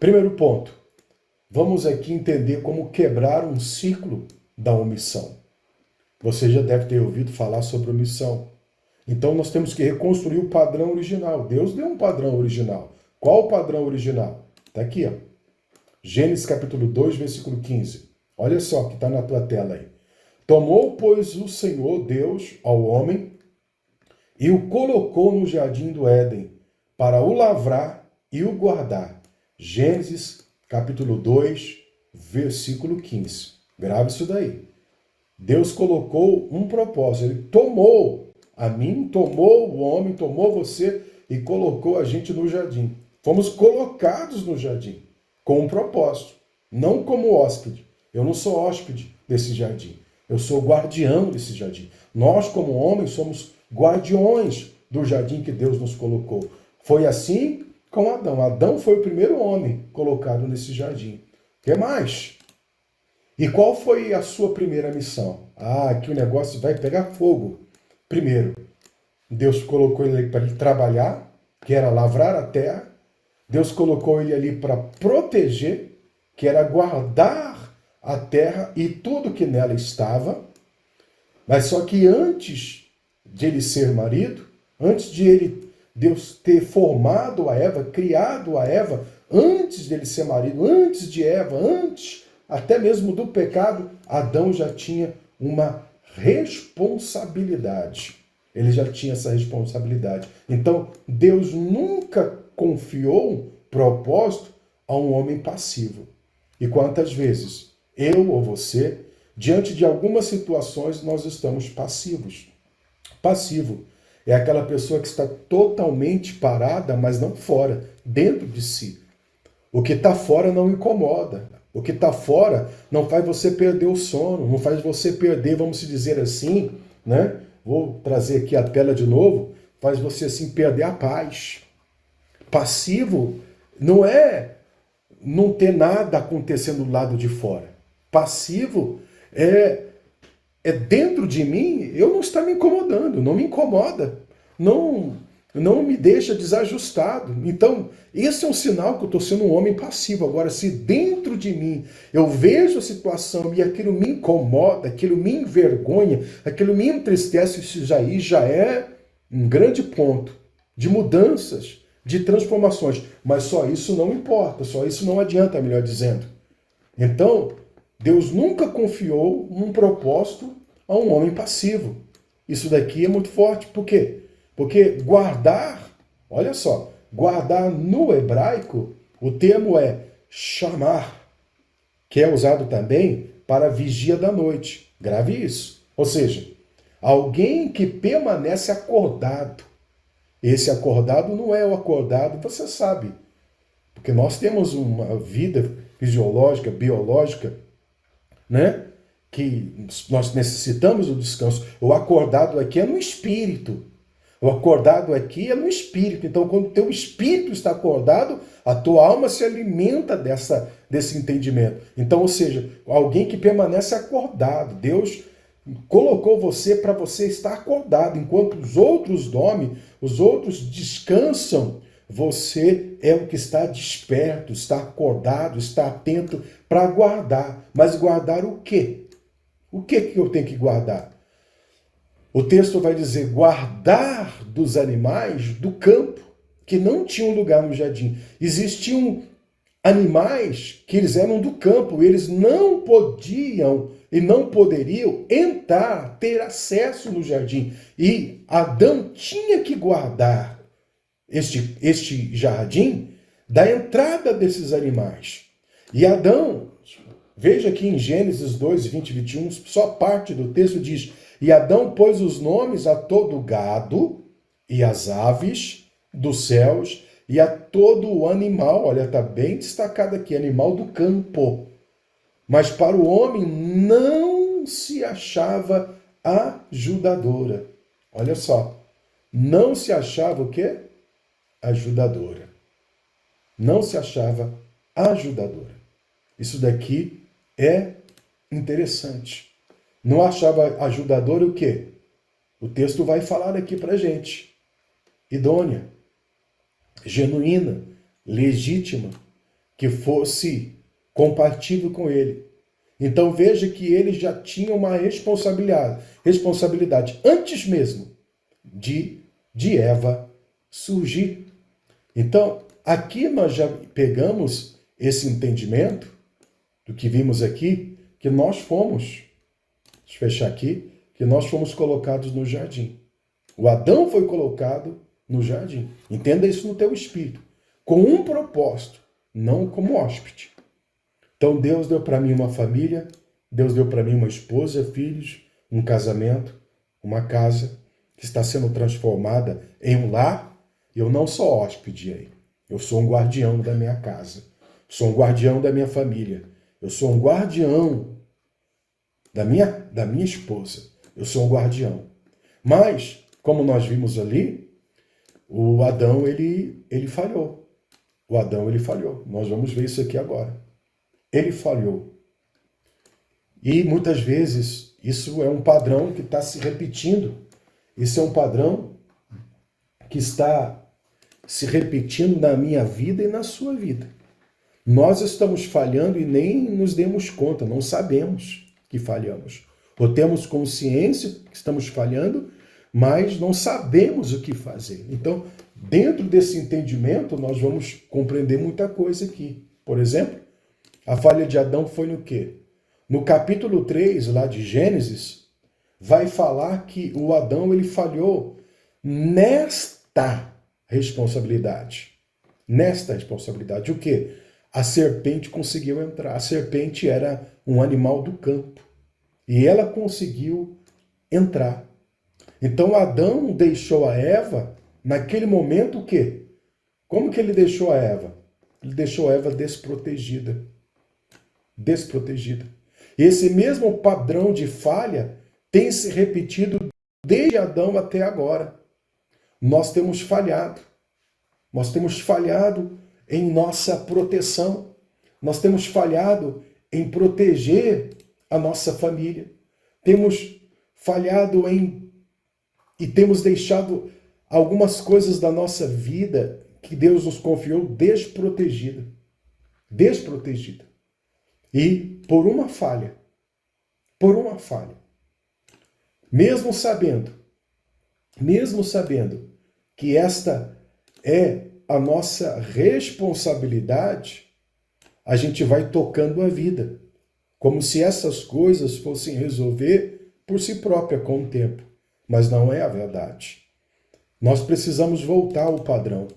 Primeiro ponto, vamos aqui entender como quebrar um ciclo da omissão. Você já deve ter ouvido falar sobre omissão. Então nós temos que reconstruir o padrão original. Deus deu um padrão original. Qual o padrão original? Está aqui, ó. Gênesis capítulo 2, versículo 15. Olha só que está na tua tela aí. Tomou, pois, o Senhor Deus ao homem e o colocou no jardim do Éden para o lavrar e o guardar. Gênesis capítulo 2, versículo 15. Grave isso daí. Deus colocou um propósito. Ele tomou a mim, tomou o homem, tomou você e colocou a gente no jardim. Fomos colocados no jardim com um propósito, não como hóspede. Eu não sou hóspede desse jardim. Eu sou guardião desse jardim. Nós, como homens, somos guardiões do jardim que Deus nos colocou. Foi assim com Adão. Adão foi o primeiro homem colocado nesse jardim. O que mais? E qual foi a sua primeira missão? Que o negócio vai pegar fogo. Primeiro, Deus colocou ele para ele trabalhar, que era lavrar a terra. Deus colocou ele ali para proteger, que era guardar a terra e tudo que nela estava. Mas só que antes de ele ser marido, antes de Deus ter formado a Eva, criado a Eva, antes dele ser marido, antes de Eva, antes até mesmo do pecado, Adão já tinha uma responsabilidade. Ele já tinha essa responsabilidade. Então, Deus nunca confiou um propósito a um homem passivo. E quantas vezes eu ou você, diante de algumas situações, nós estamos passivos. Passivo é aquela pessoa que está totalmente parada, mas não fora, dentro de si. O que está fora não incomoda. O que está fora não faz você perder o sono, não faz você perder, vamos dizer assim, né? Vou trazer aqui a tela de novo, faz você assim perder a paz. Passivo não é não ter nada acontecendo do lado de fora. Passivo é dentro de mim, eu não estou me incomodando, não me incomoda, não me deixa desajustado. Então, esse é um sinal que eu estou sendo um homem passivo. Agora, se dentro de mim eu vejo a situação e aquilo me incomoda, aquilo me envergonha, aquilo me entristece, isso já é um grande ponto de mudanças, de transformações. Mas só isso não importa, só isso não adianta, melhor dizendo. Então, Deus nunca confiou um propósito a um homem passivo. Isso daqui é muito forte. Por quê? Porque guardar, olha só, guardar no hebraico, o termo é chamar, que é usado também para vigia da noite. Grave isso. Ou seja, alguém que permanece acordado. Esse acordado não é o acordado, você sabe, porque nós temos uma vida fisiológica, biológica, né? Que nós necessitamos do descanso. O acordado aqui é no espírito. O acordado aqui é no espírito. Então, quando o teu espírito está acordado, a tua alma se alimenta desse entendimento. Então, ou seja, alguém que permanece acordado. Deus colocou você para você estar acordado. Enquanto os outros dormem, os outros descansam, você é o que está desperto, está acordado, está atento para guardar. Mas guardar o quê? O que eu tenho que guardar? O texto vai dizer guardar dos animais do campo, que não tinham lugar no jardim. Existiam animais que eles eram do campo, eles não podiam e não poderiam entrar, ter acesso no jardim. E Adão tinha que guardar este jardim da entrada desses animais. E Adão, veja aqui em Gênesis 2, 20 e 21, só parte do texto diz: e Adão pôs os nomes a todo o gado e as aves dos céus e a todo o animal, olha, está bem destacado aqui, animal do campo. Mas para o homem não se achava ajudadora. Olha só, não se achava o quê? Ajudadora. Não se achava ajudadora. Isso daqui é interessante. Não achava ajudadora o quê? O texto vai falar aqui pra gente. Idônea, genuína, legítima, que fosse compatível com ele. Então veja que ele já tinha uma responsabilidade antes mesmo de Eva surgir. Então, aqui nós já pegamos esse entendimento do que vimos aqui, que nós fomos, deixa eu fechar aqui, que nós fomos colocados no jardim. O Adão foi colocado no jardim. Entenda isso no teu espírito. Com um propósito, não como hóspede. Então Deus deu para mim uma família, Deus deu para mim uma esposa, filhos, um casamento, uma casa que está sendo transformada em um lar. Eu não sou hóspede aí. Eu sou um guardião da minha casa. Sou um guardião da minha família. Eu sou um guardião da minha esposa. Eu sou um guardião. Mas, como nós vimos ali, o Adão, ele falhou. O Adão, ele falhou. Nós vamos ver isso aqui agora. Ele falhou. E muitas vezes isso é um padrão que está se repetindo. Isso é um padrão que está se repetindo na minha vida e na sua vida. Nós estamos falhando e nem nos demos conta, não sabemos que falhamos. Ou temos consciência que estamos falhando, mas não sabemos o que fazer. Então, dentro desse entendimento, nós vamos compreender muita coisa aqui. Por exemplo, a falha de Adão foi no quê? No capítulo 3, lá de Gênesis, vai falar que o Adão ele falhou nesta responsabilidade. Nesta responsabilidade. O quê? A serpente conseguiu entrar. A serpente era um animal do campo. E ela conseguiu entrar. Então Adão deixou a Eva, naquele momento o quê? Como que ele deixou a Eva? Ele deixou a Eva desprotegida. Desprotegida. Esse mesmo padrão de falha tem se repetido desde Adão até agora. Nós temos falhado. Nós temos falhado em nossa proteção. Nós temos falhado em proteger a nossa família. Temos falhado e temos deixado algumas coisas da nossa vida que Deus nos confiou desprotegida. Desprotegida. E por uma falha, mesmo sabendo que esta é a nossa responsabilidade, a gente vai tocando a vida, como se essas coisas fossem resolver por si própria com o tempo. Mas não é a verdade. Nós precisamos voltar ao padrão.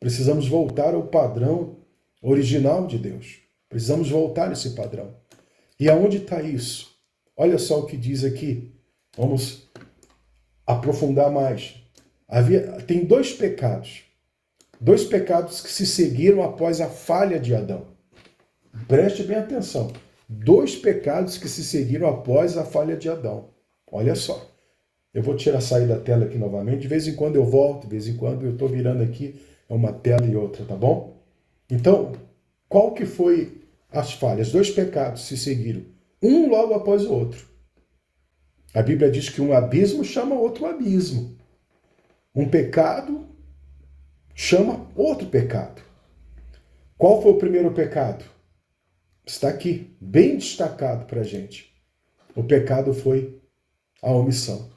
Precisamos voltar ao padrão original de Deus. Precisamos voltar a esse padrão. E aonde está isso? Olha só o que diz aqui. Vamos aprofundar mais. Tem dois pecados. Dois pecados que se seguiram após a falha de Adão. Preste bem atenção. Dois pecados que se seguiram após a falha de Adão. Olha só. Eu vou sair da tela aqui novamente. De vez em quando eu volto, de vez em quando eu estou virando aqui uma tela e outra, tá bom? Então, qual que foi as falhas? Dois pecados se seguiram, um logo após o outro. A Bíblia diz que um abismo chama outro abismo. Um pecado chama outro pecado. Qual foi o primeiro pecado? Está aqui, bem destacado para a gente. O pecado foi a omissão.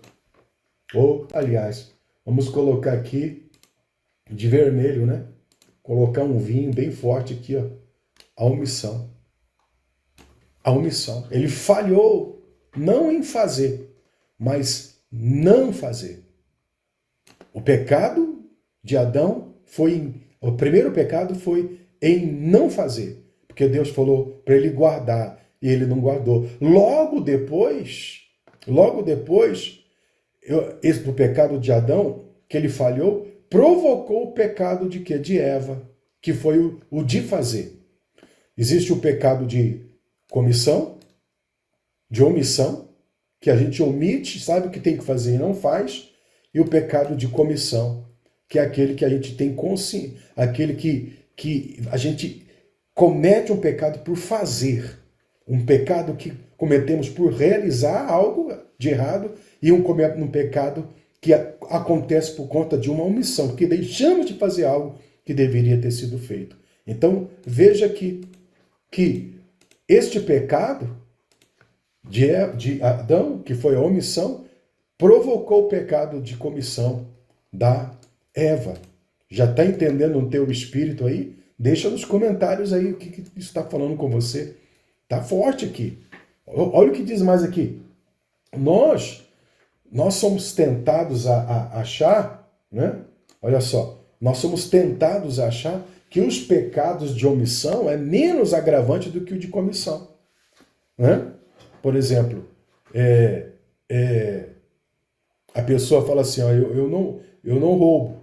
Ou, aliás, vamos colocar aqui de vermelho, né? Colocar um vinho bem forte aqui, ó. A omissão. A omissão. Ele falhou não em fazer, mas não fazer. O pecado de Adão o primeiro pecado foi em não fazer, porque Deus falou para ele guardar e ele não guardou. Logo depois, esse do pecado de Adão, que ele falhou, provocou o pecado de quê? De Eva, que foi o de fazer. Existe o pecado de comissão, de omissão, que a gente omite, sabe o que tem que fazer e não faz, e o pecado de comissão, que é aquele que a gente tem consciência, aquele que a gente comete um pecado por fazer, um pecado que cometemos por realizar algo de errado e um pecado que acontece por conta de uma omissão, que deixamos de fazer algo que deveria ter sido feito. Então, veja que este pecado de Adão, que foi a omissão, provocou o pecado de comissão da Eva. Já está entendendo no teu espírito aí? Deixa nos comentários aí o que isso está falando com você. Está forte aqui. Olha o que diz mais aqui. Nós somos tentados a achar, né? Olha só, nós somos tentados a achar que os pecados de omissão é menos agravante do que o de comissão, né? Por exemplo, a pessoa fala assim, ó, eu não roubo,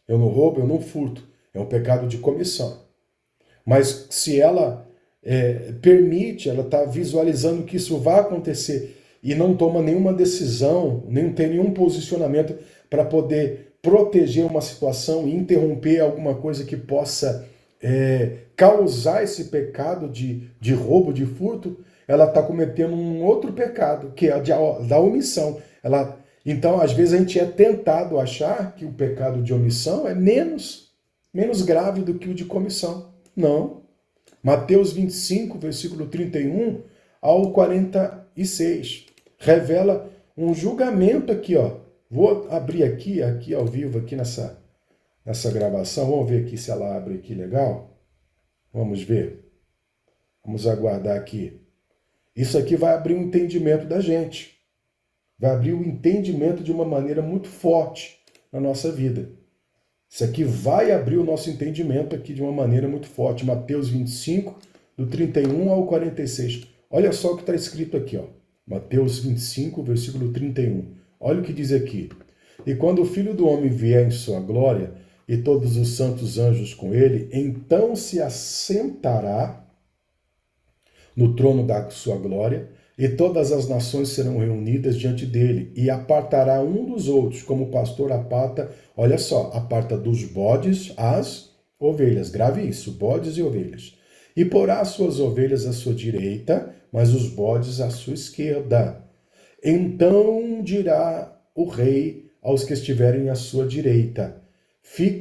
eu não furto, é um pecado de comissão. Mas se ela permite, ela está visualizando que isso vai acontecer e não toma nenhuma decisão, nem tem nenhum posicionamento para poder proteger uma situação e interromper alguma coisa que possa causar esse pecado de roubo, de furto, ela está cometendo um outro pecado, que é da omissão. Então, às vezes, a gente é tentado a achar que o pecado de omissão é menos grave do que o de comissão. Não. Mateus 25, versículo 31 ao 46, revela um julgamento aqui, ó. Vou abrir aqui ao vivo, aqui nessa gravação. Vamos ver aqui se ela abre aqui legal. Vamos ver. Vamos aguardar aqui. Isso aqui vai abrir um entendimento da gente. Vai abrir o entendimento de uma maneira muito forte na nossa vida. Isso aqui vai abrir o nosso entendimento aqui de uma maneira muito forte. Mateus 25, do 31 ao 46. Olha só o que está escrito aqui, ó. Mateus 25, versículo 31. Olha o que diz aqui. E quando o Filho do Homem vier em sua glória, e todos os santos anjos com ele, então se assentará no trono da sua glória, e todas as nações serão reunidas diante dele, e apartará um dos outros, como o pastor aparta, olha só, aparta dos bodes as ovelhas. Grave isso, bodes e ovelhas. E porá as suas ovelhas à sua direita, mas os bodes à sua esquerda. Então dirá o rei aos que estiverem à sua direita: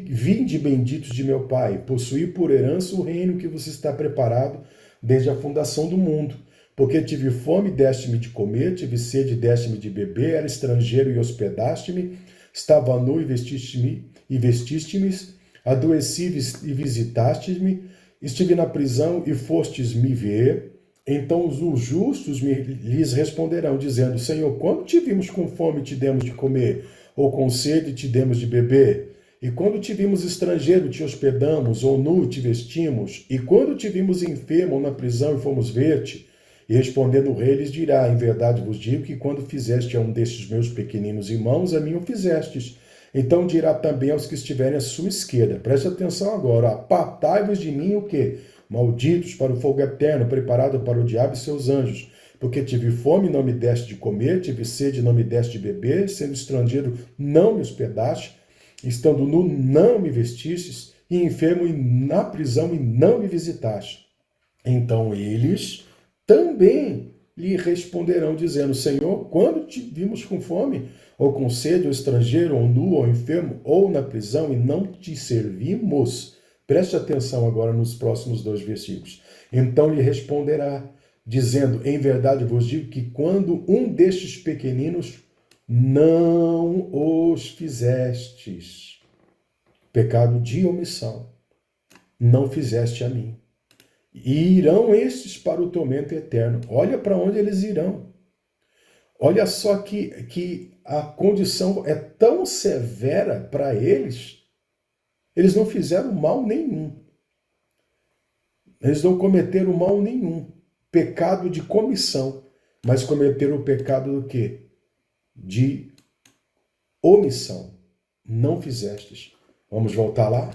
vinde benditos de meu Pai, possuí por herança o reino que vos está preparado desde a fundação do mundo. Porque tive fome, deste-me de comer, tive sede, deste-me de beber, era estrangeiro e hospedaste-me, estava nu e vestiste-me, adoeci e visitaste-me, estive na prisão e fostes me ver. Então os justos lhes responderão, dizendo: Senhor, quando te vimos com fome, te demos de comer, ou com sede, te demos de beber? E quando te vimos estrangeiro, te hospedamos, ou nu, te vestimos? E quando te vimos enfermo ou na prisão e fomos ver-te? E respondendo o rei, lhes dirá: em verdade vos digo que quando fizeste a um destes meus pequeninos irmãos, a mim o fizestes. Então dirá também aos que estiverem à sua esquerda: preste atenção agora, apartai-vos de mim o quê? Malditos para o fogo eterno, preparado para o diabo e seus anjos. Porque tive fome, não me deste de comer, tive sede, não me deste de beber, sendo estrangeiro, não me hospedaste, estando nu, não me vestistes, e enfermo e na prisão, e não me visitaste. Então eles também lhe responderão, dizendo: Senhor, quando te vimos com fome, ou com sede, ou estrangeiro, ou nu, ou enfermo, ou na prisão, e não te servimos? Preste atenção agora nos próximos 2 versículos. Então lhe responderá, dizendo: em verdade vos digo que quando um destes pequeninos não os fizestes, pecado de omissão, não fizeste a mim. E irão estes para o tormento eterno. Olha para onde eles irão. Olha só que a condição é tão severa para eles, eles não fizeram mal nenhum. Eles não cometeram mal nenhum. Pecado de comissão. Mas cometeram o pecado do quê? De omissão. Não fizestes. Vamos voltar lá?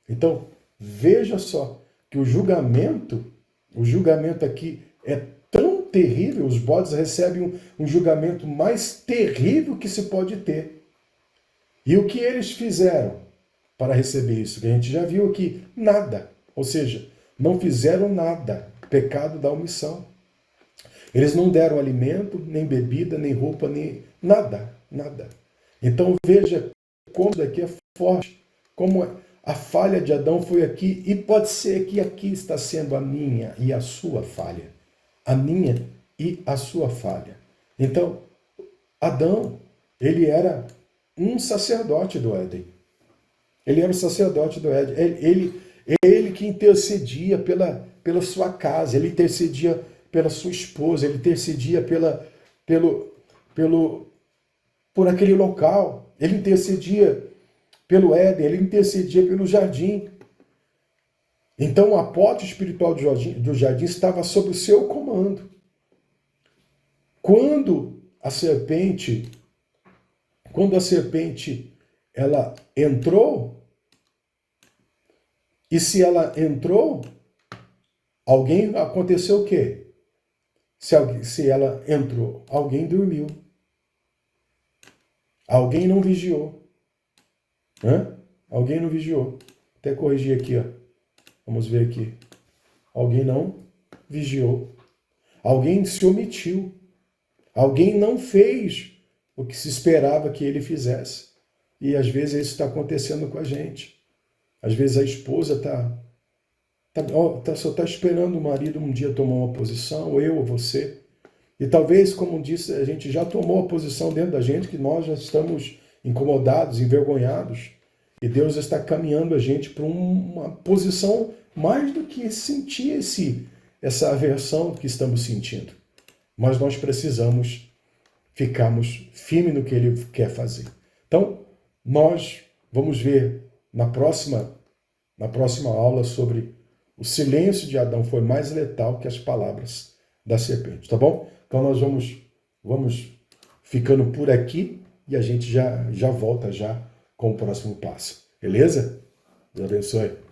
Então, veja só que o julgamento aqui é tão terrível, os bodes recebem um julgamento mais terrível que se pode ter. E o que eles fizeram para receber isso? Que a gente já viu aqui, nada. Ou seja, não fizeram nada. Pecado da omissão. Eles não deram alimento, nem bebida, nem roupa, nem nada. Então veja como isso daqui é forte. Como A falha de Adão foi aqui e pode ser que aqui está sendo a minha e a sua falha. A minha e a sua falha. Então, Adão, ele era um sacerdote do Éden. Ele era o sacerdote do Éden. Ele que intercedia pela sua casa, ele intercedia pela sua esposa, ele intercedia por aquele local, ele intercedia pelo Éden, ele intercedia pelo jardim. Então o apóstolo espiritual do jardim estava sob o seu comando. Quando a serpente ela entrou, e se ela entrou, aconteceu o quê? Se ela entrou, alguém dormiu. Alguém não vigiou. Alguém não vigiou. Até corrigir aqui, ó. Vamos ver aqui. Alguém não vigiou. Alguém se omitiu. Alguém não fez o que se esperava que ele fizesse. E às vezes isso está acontecendo com a gente. Às vezes a esposa só está esperando o marido um dia tomar uma posição, ou eu ou você. E talvez, como disse, a gente já tomou a posição dentro da gente, que nós já estamos incomodados, envergonhados. E Deus está caminhando a gente para uma posição mais do que sentir essa aversão que estamos sentindo. Mas nós precisamos ficarmos firmes no que Ele quer fazer. Então, nós vamos ver na próxima aula sobre o silêncio de Adão foi mais letal que as palavras da serpente, tá bom? Então nós vamos ficando por aqui e a gente já volta já com o próximo passo. Beleza? Deus abençoe.